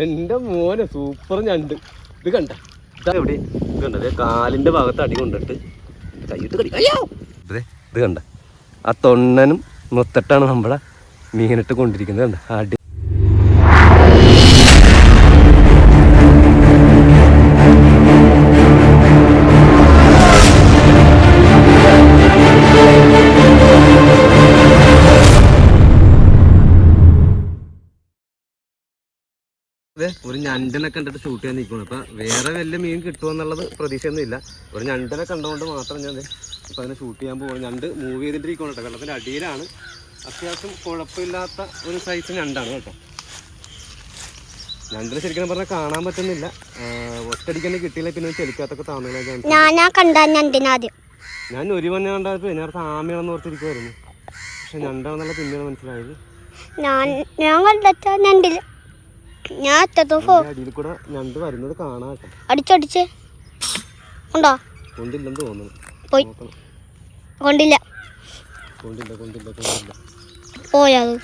എന്റെ മോനെ സൂപ്പർ ഞണ്ട്. ഇത് കണ്ട ഇതാ എവിടെ ഇത് കണ്ടത് കാലിന്റെ ഭാഗത്ത് അടി കൊണ്ടിട്ട് കൈയിട്ട് കടി. അയ്യോ ഇത് കണ്ട ആ തൊണ്ണനും മൊത്തട്ടാണ് നമ്മളെ മീനിട്ട് കൊണ്ടിരിക്കുന്നത്. കണ്ട അടി. ഒരു ഞണ്ടിനെ കണ്ടിട്ട് ഷൂട്ട് ചെയ്യാൻ നിൽക്കുന്നു. അപ്പൊ വേറെ വല്ല മീൻ കിട്ടുമെന്നുള്ളത് പ്രതീക്ഷയൊന്നും ഇല്ല. ഒരു ഞണ്ടിനെ കണ്ടുകൊണ്ട് മാത്രം ഞാൻ ഇപ്പൊ അതിനെ ഷൂട്ട് ചെയ്യാൻ പോകുന്നത്. ഞണ്ട് മൂവ് ചെയ്തിട്ടിരിക്കണം കേട്ടോ. വെള്ളത്തിന്റെ അടിയിലാണ്. അത്യാവശ്യം കുഴപ്പമില്ലാത്ത ഒരു സൈസ് ഞണ്ടാണ് കേട്ടോ. ഞണ്ടിനെ ശരിക്കും പറഞ്ഞാൽ കാണാൻ പറ്റുന്നില്ല. ഒറ്റടിക്കന്നെ കിട്ടിയില്ല. പിന്നെ ചെലിക്കാത്തൊക്കെ താമസിക്കാൻ ഞാൻ ഒരു മഞ്ഞ കണ്ടപ്പോ ഇതിനകത്ത് ആമയാണെന്ന് ഓർത്തിരിക്കുമായിരുന്നു. പക്ഷെ ഞണ്ടാണെന്നുള്ള പിന്നീട് മനസ്സിലായത്. അടിയിൽ കൂടെ ഞണ്ട് വരുന്നത് കാണാം. അടിച്ചടിച്ച് ഉണ്ടോ? കൊണ്ടില്ലെന്ന് തോന്നുന്നു. കൊണ്ടില്ല പോയത്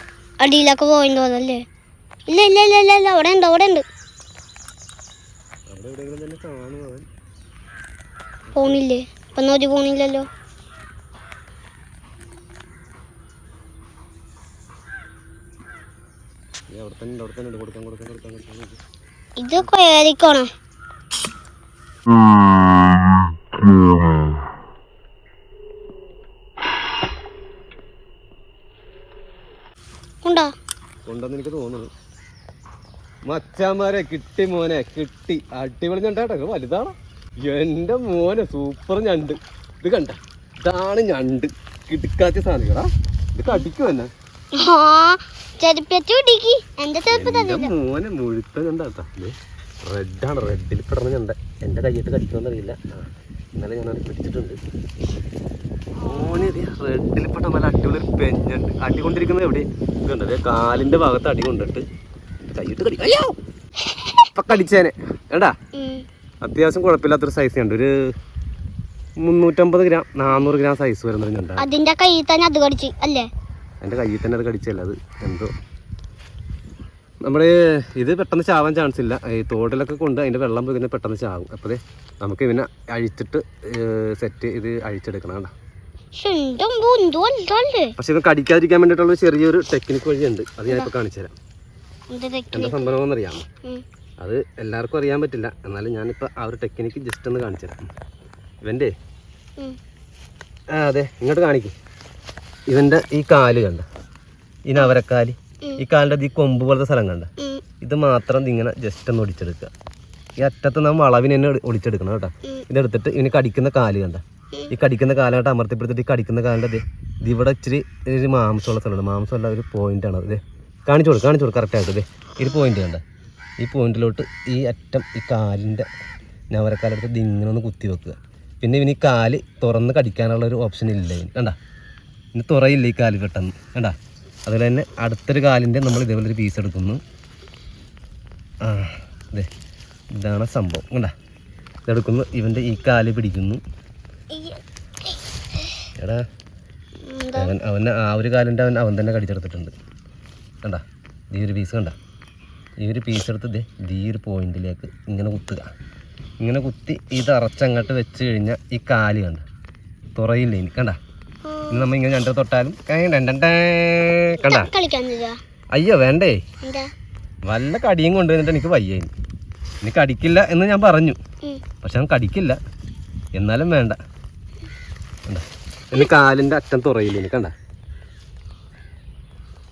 അടിയിലൊക്കെ പോയെന്ന് തോന്നല്ലേ? ഇല്ല ഇല്ല ഇല്ല ഇല്ല ഇല്ല അവിടെ ഉണ്ട് പോണില്ലേ? ഇപ്പൊ നോക്കി പോണില്ലല്ലോ. ഇത് കയറിക്കോണോ? ഉണ്ടെന്ന് എനിക്ക് തോന്നുന്നു. മച്ചാമാരെ കിട്ടി മോനെ, കിട്ടി. അടിപൊളി ഞണ്ടാട്ടോ. വലുതാണോ? എന്റെ മോനെ സൂപ്പർ ഞണ്ട്. ഇത് കണ്ട ഇതാണ് ഞണ്ട്. കിടക്കാത്ത സാധനങ്ങളാ. ഇത് കടിക്കും തന്നെ മോനെ. മുഴുത്ത ഞണ്ടാട്ടാ. റെഡാണ്. റെഡിൽ പെടുന്ന ഞണ്ട. എന്റെ കയ്യിട്ട് കടിക്കുമെന്നറിയില്ല. ഇന്നലെ ഞാനത് പിടിച്ചിട്ടുണ്ട്. മോനെ റെഡിൽ പെട്ട നല്ല അടിപൊളി ഒരു പെഞ്ഞുണ്ട്. അടി കൊണ്ടിരിക്കുന്നത് എവിടെ? ഇത് കണ്ടത് കാലിന്റെ ഭാഗത്ത് അടി കൊണ്ടിട്ട് കൈയിട്ട് കടി. അയ്യോ ഇപ്പൊ കടിച്ചേനെ. ഏടാ അത്യാവശ്യം കുഴപ്പമില്ലാത്തൊരു സൈസ് ഉണ്ട്. ഒരു 350 ഗ്രാം 400 ഗ്രാം സൈസ് വരുന്നൊരു ഞണ്ട. അതിന്റെ കയ്യിൽ തന്നെ അത് കടിച്ചു അല്ലേ? എൻ്റെ കയ്യിൽ തന്നെ അത് കടിച്ചല്ല. അത് എന്തോ നമ്മൾ ഇത് പെട്ടെന്ന് ചാവാൻ ചാൻസ് ഇല്ല. ഈ തോട്ടിലൊക്കെ കൊണ്ട് അതിൻ്റെ വെള്ളം ഇതിനെ പെട്ടെന്ന് ചാവും. അപ്പോൾ നമുക്ക് ഇതിനെ അഴിച്ചിട്ട് സെറ്റ് ഇത് അഴിച്ചെടുക്കണം. കേട്ടോ. പക്ഷെ ഇത് കടിക്കാതിരിക്കാൻ വേണ്ടിയിട്ടുള്ള ചെറിയൊരു ടെക്നിക്ക് വഴിയുണ്ട്. അത് ഞാനിപ്പോൾ കാണിച്ചു തരാം. എന്താ സംഭവം എന്നറിയാമോ? അത് എല്ലാവർക്കും അറിയാൻ പറ്റില്ല. എന്നാലും ഞാനിപ്പോൾ ആ ഒരു ടെക്നിക്ക് ജസ്റ്റ് ഒന്ന് കാണിച്ചു തരാം. ഇവൻ്റെ അതെ ഇങ്ങോട്ട് കാണിക്കും. ഇവന്റെ ഈ കാല് കണ്ട, ഈ നവരക്കാല്, ഈ കാലിൻ്റെ ഈ കൊമ്പ് പോലത്തെ സ്ഥലം കണ്ട, ഇത് മാത്രം ഇങ്ങനെ ജസ്റ്റ് ഒന്ന് ഒടിച്ചെടുക്കുക. ഈ അറ്റത്ത് നമ്മൾ വളവിന് തന്നെ ഒടിച്ചെടുക്കണം കേട്ടോ. ഇതെടുത്തിട്ട് ഇവന് കടിക്കുന്ന കാല് കണ്ട, ഈ കടിക്കുന്ന കാലായിട്ട് അമർത്തിപ്പെടുത്തിട്ട് ഈ കടിക്കുന്ന കാലിൻ്റെ ഇത് ഇവിടെ ഇച്ചിരി ഒരു മാംസമുള്ള സ്ഥലമുണ്ട്. മാംസമുള്ള ഒരു പോയിന്റാണ്. ഇത് കാണിച്ചു കൊടുക്കും കറക്റ്റായിട്ട്. ഇത് ഒരു പോയിന്റ് കണ്ട, ഈ പോയിന്റിലോട്ട് ഈ അറ്റം ഈ കാലിൻ്റെ നവരക്കാലെടുത്ത് ഇതിങ്ങനെ ഒന്ന് കുത്തി വെക്കുക. പിന്നെ ഇവന് ഈ കാല് തുറന്ന് കടിക്കാനുള്ള ഒരു ഓപ്ഷൻ ഇല്ല. കണ്ട ഇനി തുറയില്ല ഈ കാല് പെട്ടെന്ന്. കണ്ട അതുപോലെ തന്നെ അടുത്തൊരു കാലിൻ്റെ നമ്മൾ ഇതേപോലെ ഒരു പീസ് എടുക്കുന്നു. അതെ ഇതാണ് സംഭവം. കണ്ട ഇതെടുക്കുന്നു, ഇവൻ്റെ ഈ കാല് പിടിക്കുന്നു. എടാ അവൻ ആ ഒരു കാലിൻ്റെ അവൻ തന്നെ കടിച്ചെടുത്തിട്ടുണ്ട്. കണ്ട ഈ ഒരു പീസ് കണ്ട, ഈ ഒരു പീസ് എടുത്ത് ഈ ഒരു പോയിന്റിലേക്ക് ഇങ്ങനെ കുത്തുക. ഇങ്ങനെ കുത്തി ഇത് അറച്ചങ്ങോട്ട് വെച്ച് കഴിഞ്ഞാൽ ഈ കാല് കണ്ട തുറയില്ല. ഇനി കണ്ട ഇനി നമ്മ ഇങ്ങനെ രണ്ടു തൊട്ടാലും കണ്ട. അയ്യോ വേണ്ടേ, വല്ല കടിയും കൊണ്ടുവന്നിട്ട് എനിക്ക് വയ്യ. എനിക്ക് അടിക്കില്ല എന്ന് ഞാൻ പറഞ്ഞു, പക്ഷെ അവൻ കടിക്കില്ല. എന്നാലും വേണ്ട. കണ്ട ഇനി കാലിൻ്റെ അറ്റം തുറയില്ല. ഇനി കണ്ട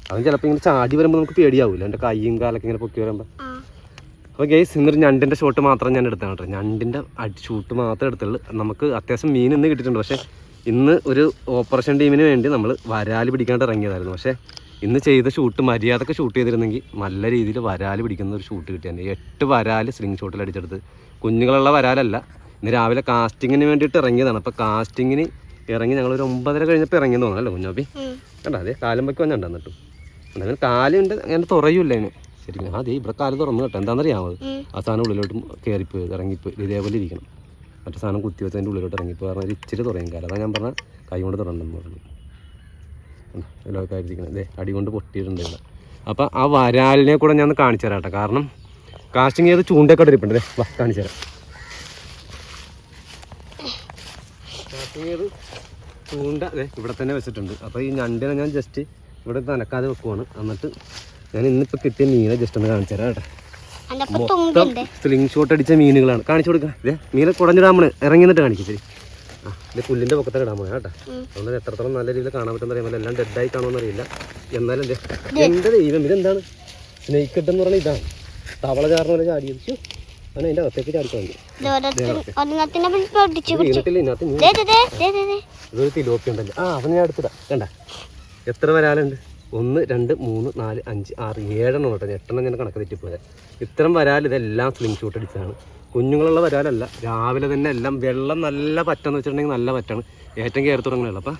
അവൻ ചിലപ്പോൾ ഇങ്ങനെ ചാടി വരുമ്പോൾ നമുക്ക് പേടിയാവൂല, എൻ്റെ കൈയും കാലൊക്കെ ഇങ്ങനെ പൊക്കി വരുമ്പോൾ. അപ്പോൾ ഗൈസ് ഇന്നൊരു ഞണ്ടിൻ്റെ ഷോട്ട് മാത്രം ഞാൻ എടുത്താണ് കേട്ടോ. ഞണ്ടിൻ്റെ ഷൂട്ട് മാത്രമേ എടുത്തുള്ളൂ. നമുക്ക് അത്യാവശ്യം മീൻ ഇന്ന് കിട്ടിയിട്ടുണ്ട്. പക്ഷേ ഇന്ന് ഒരു ഓപ്പറേഷൻ ടീമിന് വേണ്ടി നമ്മൾ വരാൽ പിടിക്കാണ്ട് ഇറങ്ങിയതായിരുന്നു. പക്ഷേ ഇന്ന് ചെയ്ത ഷൂട്ട് മര്യാദക്ക് ഷൂട്ട് ചെയ്തിരുന്നെങ്കിൽ നല്ല രീതിയിൽ വരാൽ പിടിക്കുന്ന ഒരു ഷൂട്ട് കിട്ടിയാണ്. 8 വരാൽ സ്ലിംഗ് ഷോട്ടിൽ അടിച്ചെടുത്ത്. കുഞ്ഞുങ്ങളുള്ള വരാലല്ല. ഇന്ന് രാവിലെ കാസ്റ്റിങ്ങിന് വേണ്ടിയിട്ട് ഇറങ്ങിയതാണ്. അപ്പോൾ കാസ്റ്റിങ്ങിന് ഇറങ്ങി ഞങ്ങളൊരു 9:30 കഴിഞ്ഞപ്പോൾ ഇറങ്ങിയെന്ന് തോന്നല്ലോ കുഞ്ഞോപ്പി. കണ്ട അതേ കാലം വയ്ക്ക് വന്നിട്ട് എന്നിട്ടും അങ്ങനെ കാലുണ്ട്. അങ്ങനെ തുറയൂല്ല അതിന് ശരിക്കും. അതേ ഇവിടെ കാല് തുറന്നു കേട്ടോ. എന്താണെന്നറിയാമോ? ആ സാധനം ഉള്ളിലോട്ട് കയറിപ്പോയി ഇറങ്ങിപ്പോയി. ഇതേപോലെ ഇരിക്കണം. മറ്റേ സാധനം കുത്തി വെച്ച് അതിൻ്റെ ഉള്ളിലോട്ട് ഇറങ്ങിപ്പോയി. കാരണം ഇച്ചിരി തുറയും കാലം. അതാണ് ഞാൻ പറഞ്ഞ കൈ കൊണ്ട് തുറണ്ടെന്ന് പറഞ്ഞു. ഇതിലൊക്കെ ആയിരിക്കണം. ഇതേ അടി കൊണ്ട് പൊട്ടിയിട്ടുണ്ട് ഇവിടെ. അപ്പോൾ ആ വരാലിനെ കൂടെ ഞാൻ കാണിച്ചു തരാം കേട്ടോ. കാരണം കാസ്റ്റിംഗ് ചെയ്ത് ചൂണ്ടയൊക്കെ ഇരിപ്പുണ്ട്. വാ കാണിച്ചു തരാം. കാസ്റ്റിംഗ് ചെയ്ത് ചൂണ്ട ഇവിടെ തന്നെ വെച്ചിട്ടുണ്ട്. അപ്പോൾ ഈ ഞണ്ടിനെ ഞാൻ ജസ്റ്റ് ഇവിടെ നനക്കാതെ വെക്കുവാണ്. എന്നിട്ട് ഞാൻ ഇന്നിപ്പോൾ കിട്ടിയ മീനെ ജസ്റ്റ് ഒന്ന് കാണിച്ചു തരാം കേട്ടോ. മൊത്തം സ്ലിംഗ് ഷോട്ട് അടിച്ച മീനുകളാണ്. കാണിച്ചു കൊടുക്കാം. മീനെ കുടഞ്ഞിടാൻ പോണ് ഇറങ്ങി നിന്നിട്ട് കാണിക്കും. ശരി. ഇത് പുല്ലിൻ്റെ പൊക്കത്തെ ഇടാൻ പോണേ കേട്ടോ. അതുകൊണ്ട് എത്രത്തോളം നല്ല രീതിയിൽ കാണാൻ പറ്റുന്ന അറിയാമല്ലോ. എല്ലാം ഡെഡായി കാണുമെന്ന് അറിയില്ല. എന്നാലും എൻ്റെ ദൈവം ഇതെന്താണ് സ്നേക്ക് എന്ന് പറഞ്ഞാൽ ഇതാണ്. തവള ചാറിന് പോലെ ചാടിയത്. അങ്ങനെ അതിൻ്റെ അകത്തേക്ക് ചാടിക്കാൻ ഇതൊരു തിലോപ്പി ഉണ്ടല്ലോ. അവനെ ഞാൻ എടുത്തിടാം. കണ്ട എത്ര വരാലുണ്ട്? 1 2 3 4 5 6 7 കേട്ടോ. 8 ഞാൻ കണക്ക് തെറ്റിപ്പോയത്. ഇത്തരം വരാൽ ഇതെല്ലാം സ്ലിംഗ് ഷൂട്ട് അടിച്ചതാണ്. കുഞ്ഞുങ്ങളുള്ള വരാലല്ല. രാവിലെ തന്നെ എല്ലാം വെള്ളം നല്ല പറ്റെന്ന് വെച്ചിട്ടുണ്ടെങ്കിൽ നല്ല പറ്റാണ്. ഏറ്റവും കയറി തുടങ്ങുകയുള്ളൂ. അപ്പം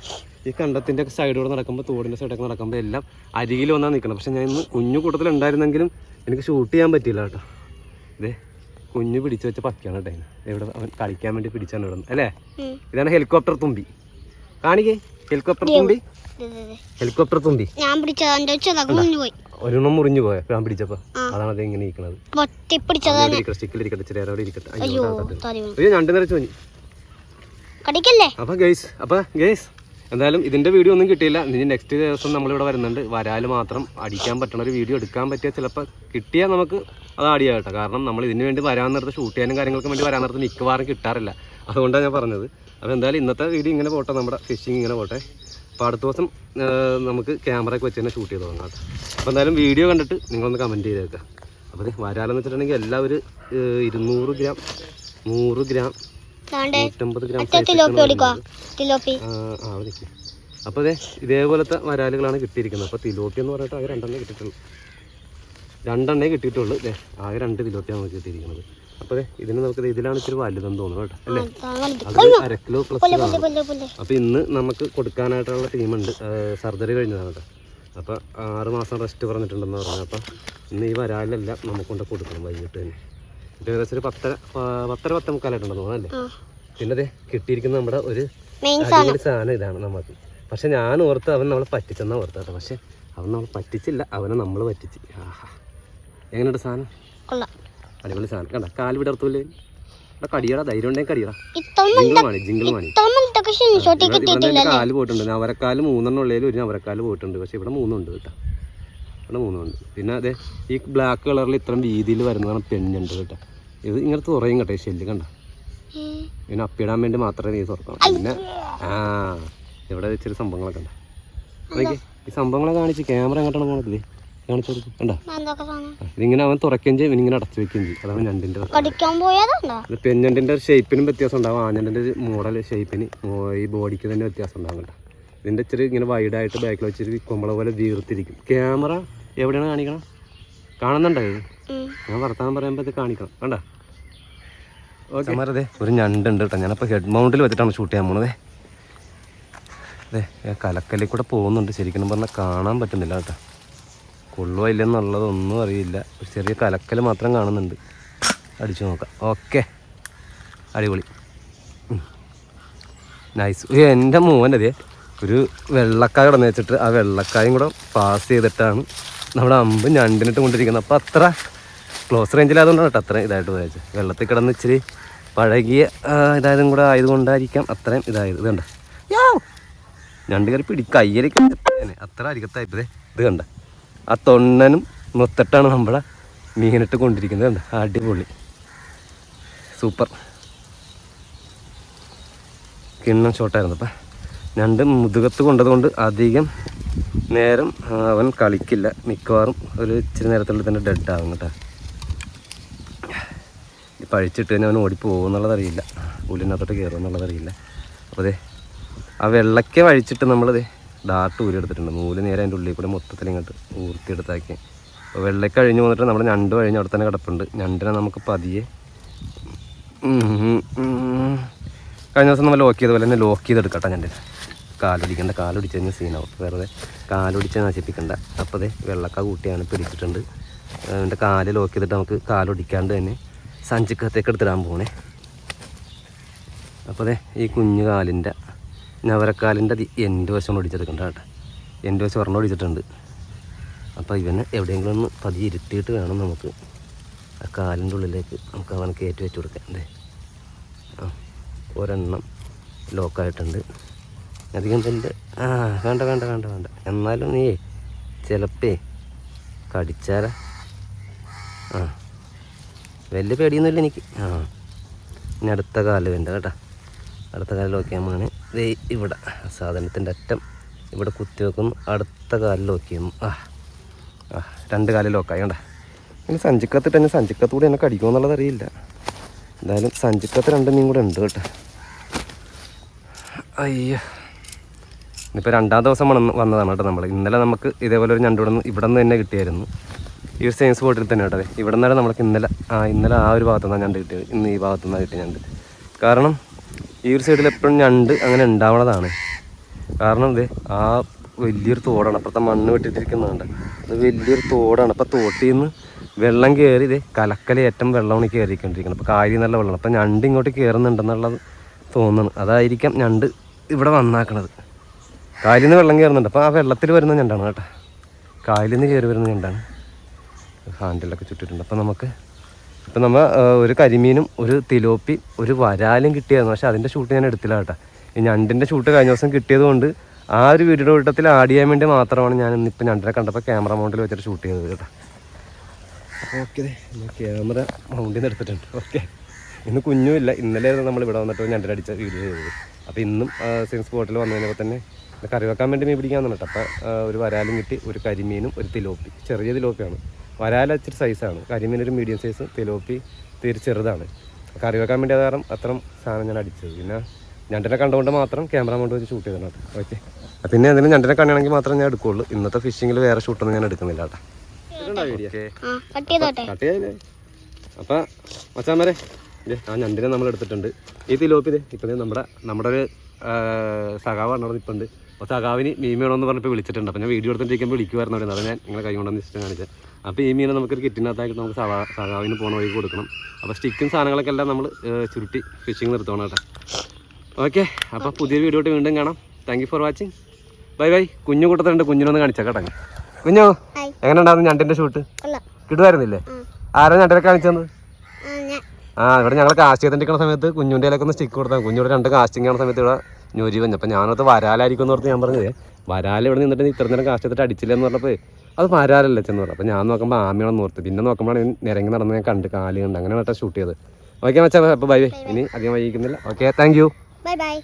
ഈ കണ്ടത്തിൻ്റെ ഒക്കെ സൈഡിലൂടെ നടക്കുമ്പോൾ തോടിൻ്റെ സൈഡൊക്കെ നടക്കുമ്പോൾ എല്ലാം അരികിൽ വന്നാൽ നിൽക്കണം. പക്ഷേ ഞാൻ ഇന്ന് കുഞ്ഞു കൂട്ടത്തിലുണ്ടായിരുന്നെങ്കിലും എനിക്ക് ഷൂട്ട് ചെയ്യാൻ പറ്റിയില്ല കേട്ടോ. ഇതേ കുഞ്ഞു പിടിച്ചു വെച്ച പക്കിയാണ് കേട്ടോ. ഇവിടെ അവൻ കളിക്കാൻ വേണ്ടി പിടിച്ചാണ് ഇവിടെ നിന്ന് അല്ലേ. ഇതാണ് ഹെലികോപ്റ്റർ തുമ്പി. കാണിക്കേ ഹെലികോപ്റ്റർ തുമ്പി. ഹെലികോപ്റ്റർ തുമ്പി ഒരെണ്ണം മുറിഞ്ഞു പോയ ഞാൻ പിടിച്ചപ്പോ. അതാണ് അത് ഇങ്ങനെ ഇരിക്കണത്. സ്റ്റിക്കിലിരിക്കട്ടെ ചെറിയ അവിടെ ഇരിക്കട്ടെ. ഞണ്ട് നിറച്ചു പോയി. അപ്പൊ ഗൈസ് എന്തായാലും ഇതിന്റെ വീഡിയോ ഒന്നും കിട്ടിയില്ല. ഇനി നെക്സ്റ്റ് ദിവസം നമ്മളിവിടെ വരുന്നുണ്ട്. വരാല് മാത്രം അടിക്കാൻ പറ്റണ ഒരു വീഡിയോ എടുക്കാൻ പറ്റിയാൽ ചിലപ്പോൾ കിട്ടിയാൽ നമുക്ക് അത് ആഡ് ചെയ്യാം കേട്ടോ. കാരണം നമ്മൾ ഇതിന് വേണ്ടി വരാൻ നേരത്ത് ഷൂട്ട് ചെയ്യാനും കാര്യങ്ങൾക്കും വേണ്ടി വരാൻ നേരത്ത് മിക്കവാറും കിട്ടാറില്ല. അതുകൊണ്ടാണ് ഞാൻ പറഞ്ഞത്. അപ്പോൾ എന്തായാലും ഇന്നത്തെ വീഡിയോ ഇങ്ങനെ പോട്ടെ. നമ്മുടെ ഫിഷിങ് ഇങ്ങനെ പോട്ടെ. അപ്പോൾ അടുത്ത ദിവസം നമുക്ക് ക്യാമറയൊക്കെ വെച്ച് തന്നെ ഷൂട്ട് ചെയ്ത് തുടങ്ങാം. അപ്പോൾ എന്തായാലും വീഡിയോ കണ്ടിട്ട് നിങ്ങളൊന്ന് കമൻറ്റ് ചെയ്തേക്കാം. അപ്പോൾ വരാലെന്ന് വെച്ചിട്ടുണ്ടെങ്കിൽ എല്ലാം ഒരു 200 ഗ്രാം 100 ഗ്രാം 150 ഗ്രാം. അപ്പോൾ ഇതേപോലത്തെ വരാലുകളാണ് കിട്ടിയിരിക്കുന്നത്. അപ്പോൾ തിലോപ്പി എന്ന് പറഞ്ഞിട്ട് ആകെ 2 കിട്ടിയിട്ടുള്ളൂ. ആകെ 2 തിലോപ്പിയാണ് നമുക്ക് കിട്ടിയിരിക്കുന്നത്. അപ്പോൾ ഇതിന് നമുക്ക് ഇതിലാണ് ഇച്ചിരി വലുതെന്ന് തോന്നുന്നു കേട്ടോ അല്ലേ. അത് 1/2 കിലോ പ്ലസ്. അപ്പോൾ ഇന്ന് നമുക്ക് കൊടുക്കാനായിട്ടുള്ള ടീമുണ്ട്. സർജറി കഴിഞ്ഞതാണ് കേട്ടോ. അപ്പോൾ 6 മാസം റെസ്റ്റ് പറഞ്ഞിട്ടുണ്ടെന്ന് പറഞ്ഞു. അപ്പോൾ ഇന്ന് ഈ വരാലെല്ലാം നമുക്ക് കൊണ്ട് കൊടുക്കണം വൈകിട്ട് തന്നെ. ഏകദേശം ഒരു 10:30-10:45 തോന്നുന്നു അല്ലേ. പിന്നെ കിട്ടിയിരിക്കുന്ന നമ്മുടെ ഒരു അടിപൊളി സാധനം ഇതാണ് നമുക്ക്. പക്ഷെ ഞാൻ ഓർത്ത് അവൻ നമ്മളെ പറ്റിച്ചെന്നാണ് ഓർത്ത് കേട്ടോ. പക്ഷെ അവൻ നമ്മളെ പറ്റിച്ചില്ല, അവനെ നമ്മൾ പറ്റിച്ച്. എങ്ങനെയുണ്ട് സാധനം? അടിപൊളി സാധനം. കണ്ട കാല് വിടർത്തൂല്ലേ. കടിയടാ, ധൈര്യം ഉണ്ടെങ്കിൽ കടിയടാ. ജിങ്കിൾ മണി കാല് പോയിട്ടുണ്ട്. അവരക്കാല് 3 ഉള്ളതിൽ ഒരു അവരക്കാല് പോയിട്ടുണ്ട്. പക്ഷെ ഇവിടെ 3 ഉണ്ട് കേട്ടോ. ഇവിടെ 3 ഉണ്ട്. പിന്നെ അതെ ഈ ബ്ലാക്ക് കളറിൽ ഇത്രയും വീതിയിൽ വരുന്നതാണ് പെണ്ണുണ്ട് കേട്ടോ. ഇത് ഇങ്ങനെ തുറയും കേട്ടോ. ഷെല്ല് കണ്ട. പിന്നെ അപ്പിടാൻ വേണ്ടി മാത്രമേ നീ തുറക്കണം. പിന്നെ ഇവിടെ ഇച്ചിരി സംഭവങ്ങളൊക്കെ ഉണ്ട്. അതൊക്കെ ഈ സംഭവങ്ങളെ കാണിച്ച് ക്യാമറ എങ്ങോട്ടാണ് പോകണത് കാണിച്ചു കൊടുക്കും. കണ്ടോ ഇതിങ്ങനെ അവൻ തുറക്കുകയും ചെയ്യും, ഇങ്ങനെ അടച്ചു വെക്കുകയും ചെയ്യും. അതാണ് ഞണ്ടിൻ്റെ. പെഞ്ഞണ്ടിൻ്റെ ഷേപ്പിനും വ്യത്യാസം ഉണ്ടാവും. ആഞ്ഞണ്ടിൻ്റെ മോഡൽ ഷേപ്പിന് ഈ ബോഡിക്ക് തന്നെ വ്യത്യാസം ഉണ്ടാകും കേട്ടോ. ഇതിൻ്റെ ഇച്ചിരി ഇങ്ങനെ വൈഡായിട്ട് ബാക്കിൽ വെച്ചിട്ട് കൊമ്പള പോലെ വീർത്തിരിക്കും. ക്യാമറ എവിടെയാണ് കാണിക്കണം? കാണുന്നുണ്ടോ? ഞാൻ വർത്താനം പറയുമ്പോൾ ഇത് കാണിക്കണം. കണ്ടോ? ഓക്കെ മാറേ ഒരു ഞണ്ടുണ്ട് കേട്ടോ. ഞാനപ്പോൾ ഹെഡ് മൗണ്ടിൽ വെച്ചിട്ടാണ് ഷൂട്ട് ചെയ്യാൻ പോണത്. കലക്കലിൽ കൂടെ പോകുന്നുണ്ട്. ശരിക്കും പറഞ്ഞാൽ കാണാൻ പറ്റുന്നില്ല കേട്ടോ. കൊള്ളുവോ ഇല്ലെന്നുള്ളതൊന്നും അറിയില്ല. ഒരു ചെറിയ കലക്കൽ മാത്രം കാണുന്നുണ്ട്. അടിച്ചു നോക്കാം. ഓക്കെ അടിപൊളി നൈസ്. എൻ്റെ മോനതേ ഒരു വെള്ളക്കായ കിടന്ന് വെച്ചിട്ട് ആ വെള്ളക്കായും കൂടെ പാസ് ചെയ്തിട്ടാണ് നമ്മുടെ അമ്പ് ഞണ്ടിനിട്ട് കൊണ്ടിരിക്കുന്നത്. അപ്പോൾ അത്ര ക്ലോസ് റേഞ്ചിലായതുകൊണ്ടാണ് കേട്ടോ അത്രയും ഇതായിട്ട് പോയത്. വെള്ളത്തിൽ കിടന്ന് ഇച്ചിരി പഴകിയ ഇതായതും കൂടെ ആയതുകൊണ്ടായിരിക്കാം അത്രയും ഇതായത്. ഇത് കണ്ട ഞണ്ട് കയറി കയ്യിലേക്ക് അത്ര അരികത്തായിപ്പതേ. ഇത് കണ്ട ആ തൊണ്ണനും മൊത്തട്ടാണ് നമ്മളെ മീനിട്ട് കൊണ്ടിരിക്കുന്നത്. കണ്ട അടിപൊളി സൂപ്പർ കിണ്ണം ഷോട്ടായിരുന്നു. അപ്പം ഞണ്ട് മുതുകത്ത് കൊണ്ടതുകൊണ്ട് അധികം നേരം അവൻ കളിക്കില്ല. മിക്കവാറും ഒരു ഇച്ചിരി നേരത്തുള്ളിൽ തന്നെ ഡെഡാകും കേട്ടോ. പഴിച്ചിട്ട് തന്നെ അവൻ ഓടിപ്പോകുമെന്നുള്ളതറിയില്ല. പുല്ലിനകത്തോട്ട് കയറുമെന്നുള്ളതറിയില്ല. അപ്പോൾ അതെ ആ വെള്ളയ്ക്ക വഴിച്ചിട്ട് നമ്മളിത് ഡാർട്ട് ഊരിയെടുത്തിട്ടുണ്ട്. നൂല് നേരെ അതിൻ്റെ ഉള്ളിൽ കൂടെ മൊത്തത്തിൽ ഇങ്ങോട്ട് ഊർത്തിയെടുത്താക്കി. അപ്പോൾ വെള്ളയ്ക്ക കഴിഞ്ഞ് വന്നിട്ട് നമ്മുടെ ഞണ്ട് കഴിഞ്ഞ് അവിടെ തന്നെ കിടപ്പുണ്ട്. ഞണ്ടിനെ നമുക്ക് പതിയെ കഴിഞ്ഞ ദിവസം നമ്മൾ ലോക്ക് ചെയ്തപോലെ തന്നെ ലോക്ക് ചെയ്തെടുക്കട്ടെ. ഞണ്ടിനെ കാലൊടിക്കേണ്ട, കാലൊടിച്ച് കഴിഞ്ഞാൽ സീനാവും. വെറുതെ കാലൊടിച്ച് നശിപ്പിക്കണ്ട. അപ്പോൾ അതെ വെള്ളക്ക കൂട്ടിയാണ് പിടിച്ചിട്ടുണ്ട്. അതിൻ്റെ കാല് ലോക്ക് ചെയ്തിട്ട് നമുക്ക് കാലൊടിക്കാണ്ട് തന്നെ സഞ്ചിക്കകത്തേക്ക് എടുത്തിടാൻ പോകണേ. അപ്പോൾ അതെ ഈ കുഞ്ഞു കാലിൻ്റെ ഞവരക്കാലിൻ്റെ എൻ്റെ വശം ഒടിച്ചെടുക്കണ്ട കേട്ടോ. എൻ്റെ വശം ഒരെണ്ണം ഒടിച്ചിട്ടുണ്ട്. അപ്പോൾ ഇവനെ എവിടെയെങ്കിലും ഒന്ന് പതിയെ ഇരുത്തിയിട്ട് വേണം നമുക്ക് ആ കാലിൻ്റെ ഉള്ളിലേക്ക് നമുക്ക് അവനെ കയറ്റി വെച്ച് കൊടുക്കാം. അതെ, ആ ഒരെണ്ണം ലോക്കായിട്ടുണ്ട്. അധികം തന്നെ വേണ്ട വേണ്ട വേണ്ട വേണ്ട. എന്നാലും നീ ചിലപ്പേ കടിച്ചാല വലിയ പേടിയൊന്നുമില്ല എനിക്ക്. ഇനി അടുത്ത കാല് വേണ്ട കേട്ടോ. അടുത്ത കാലിൽ നോക്കിയാൽ ദേ ഇവിടെ സാധനത്തിൻ്റെ അറ്റം ഇവിടെ കുത്തി വെക്കുന്നു. അടുത്ത കാലിൽ നോക്കിയാൽ രണ്ട് കാലിൽ ലോക്കായി കണ്ട. ഇനി സഞ്ചിക്കത്തിട്ട് തന്നെ സഞ്ചിക്കത്തൂടെ എന്നെ കടിക്കുമോ എന്നുള്ളത് അറിയില്ല. എന്തായാലും സഞ്ചിക്കത്ത് രണ്ട് മീൻ കൂടെ ഉണ്ട് കേട്ടോ. അയ്യോ, ഇന്നിപ്പോൾ രണ്ടാം ദിവസം വന്നതാണ് കേട്ടോ നമ്മൾ. ഇന്നലെ നമുക്ക് ഇതേപോലെ ഒരു ഞണ്ട് ഇവിടെ നിന്ന് തന്നെ കിട്ടിയായിരുന്നു. ഈ ഒരു സെയിം സ്പോട്ടിൽ തന്നെ കേട്ടോ. ഇവിടെ നിന്നാണ് നമ്മൾക്ക് ഇന്നലെ ആ ഒരു ഭാഗത്തു നിന്നാണ് ഞണ്ട് കിട്ടിയത്. ഇന്ന് ഈ ഭാഗത്തു നിന്നാണ് കിട്ടിയ ഞണ്ട്. കാരണം ഈ ഒരു സൈഡിൽ എപ്പോഴും ഞണ്ട് അങ്ങനെ ഉണ്ടാവണതാണ്. കാരണം ഇത് ആ വലിയൊരു തോടാണ്. അപ്പുറത്തെ മണ്ണ് വെട്ടിട്ടിരിക്കുന്നതുണ്ട്. അത് വലിയൊരു തോടാണ്. അപ്പോൾ തോട്ടിൽ നിന്ന് വെള്ളം കയറി ഇത് കലക്കലേറ്റം വെള്ളമാണ് കയറിക്കൊണ്ടിരിക്കുന്നത്. അപ്പോൾ കായലിൽ നല്ല വെള്ളമാണ്. അപ്പോൾ ഞണ്ട് ഇങ്ങോട്ട് കയറുന്നുണ്ടെന്നുള്ളത് തോന്നുന്നു. അതായിരിക്കാം ഞണ്ട് ഇവിടെ വന്നാക്കണത്. കായലിൽ നിന്ന് വെള്ളം കയറുന്നുണ്ട്. അപ്പോൾ ആ വെള്ളത്തിൽ വരുന്ന ഞണ്ടാണ് കേട്ടോ. കായലിൽ നിന്ന് കയറി വരുന്ന ഞണ്ടാണ്. ഹാൻഡിലൊക്കെ ചുറ്റിട്ടുണ്ട്. അപ്പോൾ നമ്മൾ ഒരു കരിമീനും ഒരു തിലോപ്പി ഒരു വരാലും കിട്ടിയായിരുന്നു. പക്ഷേ അതിൻ്റെ ഷൂട്ട് ഞാൻ എടുത്തില്ല കേട്ടോ. ഈ ഞണ്ടിൻ്റെ ഷൂട്ട് കഴിഞ്ഞ ദിവസം കിട്ടിയത് കൊണ്ട് ആ ഒരു വീഡിയോ കൂട്ടത്തിൽ ആഡ് ചെയ്യാൻ വേണ്ടി മാത്രമാണ് ഞാൻ ഇന്നിപ്പോൾ ഞണ്ടിനെ കണ്ടപ്പോൾ ക്യാമറ മൗണ്ടിൽ വെച്ചിട്ട് ഷൂട്ട് ചെയ്തത് കേട്ടോ. അപ്പോൾ ഓക്കെ, ക്യാമറ മൗണ്ടിൽ നിന്ന് എടുത്തിട്ടുണ്ട്. ഓക്കെ, ഇന്ന് കുഞ്ഞുമില്ല. ഇന്നലെ നമ്മൾ ഇവിടെ വന്നിട്ട് ഞണ്ടിനടിച്ച വീഡിയോ ചെയ്തത്. അപ്പോൾ ഇന്നും സെയിം സ്പോട്ടിൽ വന്നു കഴിഞ്ഞപ്പോൾ തന്നെ കറി വെക്കാൻ വേണ്ടി മീൻ പിടിക്കാമെന്ന് കേട്ടോ. അപ്പോൾ ഒരു വരാലും കിട്ടി, ഒരു കരിമീനും ഒരു തിലോപ്പി. ചെറിയ തിലോപ്പിയാണ്. വരാല ഇച്ചിരി സൈസാണ്. കരിമീൻ ഒരു മീഡിയം സൈസ്, തിലോപ്പി തീരെ ചെറുതാണ്. കറി വെക്കാൻ വേണ്ടി കാരണം അത്രയും സാധനം ഞാൻ അടിച്ചത്. പിന്നെ ഞണ്ടിനെ കണ്ടുകൊണ്ട് മാത്രം ക്യാമറ കൊണ്ട് വെച്ച് ഷൂട്ട് ചെയ്തതാണ് കേട്ടോ. ഓക്കെ, പിന്നെ എന്തെങ്കിലും ഞണ്ടിനെ കാണുകയാണെങ്കിൽ മാത്രം ഞാൻ എടുക്കുകയുള്ളൂ. ഇന്നത്തെ ഫിഷിങ്ങിൽ വേറെ ഷൂട്ടൊന്നും ഞാൻ എടുക്കുന്നില്ല കേട്ടോ. അപ്പം മച്ചാന്മാരെ ആ ഞണ്ടിനെ നമ്മൾ എടുത്തിട്ടുണ്ട്. ഈ തിലോപ്പി ഇപ്പം നമ്മുടെ ഒരു സഖാവ് നടന്നിട്ടുണ്ട്. അപ്പോൾ സഖാവിന് മീൻ വേണമെന്ന് പറഞ്ഞപ്പോൾ വിളിച്ചിട്ടുണ്ട്. അപ്പോൾ ഞാൻ വീഡിയോ എടുത്തിട്ടിരിക്കുമ്പോൾ വിളിക്കുമായിരുന്നു അവിടെ. അത് ഞാൻ നിങ്ങളെ കൈ കൊണ്ടുവന്ന് ഇഷ്ടം കാണിച്ചത്. അപ്പോൾ ഈ മീനെ നമുക്കൊരു കിറ്റിനകത്തായിട്ട് നമുക്ക് സഖാവിന് പോകണ വഴി കൊടുക്കണം. അപ്പോൾ സ്റ്റിക്കും സാധനങ്ങളൊക്കെ എല്ലാം നമ്മൾ ചുരുട്ടി ഫിഷിങ് നിർത്തണം കേട്ടോ. ഓക്കെ, അപ്പോൾ പുതിയൊരു വീഡിയോ ആയിട്ട് വീണ്ടും കാണാം. Thank you for watching. Bye bye. കുഞ്ഞു കൂട്ടത്തിലുണ്ട്. കുഞ്ഞിനൊന്ന് കാണിച്ചാൽ കേട്ടോ. കുഞ്ഞോ, എങ്ങനെ ഉണ്ടായിരുന്നു ഞണ്ടിൻ്റെ ഷൂട്ട്? കിട്ടുമായിരുന്നില്ലേ? ആരാ ഞണ്ടിനെ കാണിച്ചത്? ഇവിടെ ഞങ്ങൾ കാസ്റ്റ് ചെയ്തിരിക്കുന്ന സമയത്ത് കുഞ്ഞുൻ്റെ ഇലക്കൊന്ന് സ്റ്റിക്ക് കൊടുത്താൽ കുഞ്ഞുവിടെ രണ്ട് കാസ്റ്റിംഗ് ആവുന്ന സമയത്ത് ഇവിടെ ഞൊരി വന്നു. അപ്പോൾ ഞാനത് വരാലായിരിക്കും എന്ന് പറഞ്ഞ് ഞാൻ പറഞ്ഞത് വരാൽ ഇവിടെ നിന്നിട്ട് ഇത്ര നേരം കാസ്റ്റ് ചെയ്തിട്ട് അടിച്ചില്ല എന്ന് പറഞ്ഞപ്പോൾ അത് വരാലല്ലേ ചെന്ന് പറഞ്ഞു. അപ്പോൾ ഞാൻ നോക്കുമ്പോൾ ആമിയാണെന്ന് ഓർത്ത്. പിന്നെ നോക്കുമ്പോൾ നിരങ്ങി നടന്ന് ഞാൻ കണ്ട് കാല് കണ്ട് അങ്ങനെ കേട്ടോ ഷൂട്ട് ചെയ്ത്. ഓക്കെ മച്ചാ, അപ്പോൾ ബൈ ബൈ. ഇനി അധികം വൈകിക്കുന്നില്ല. Okay, thank you. Bye by.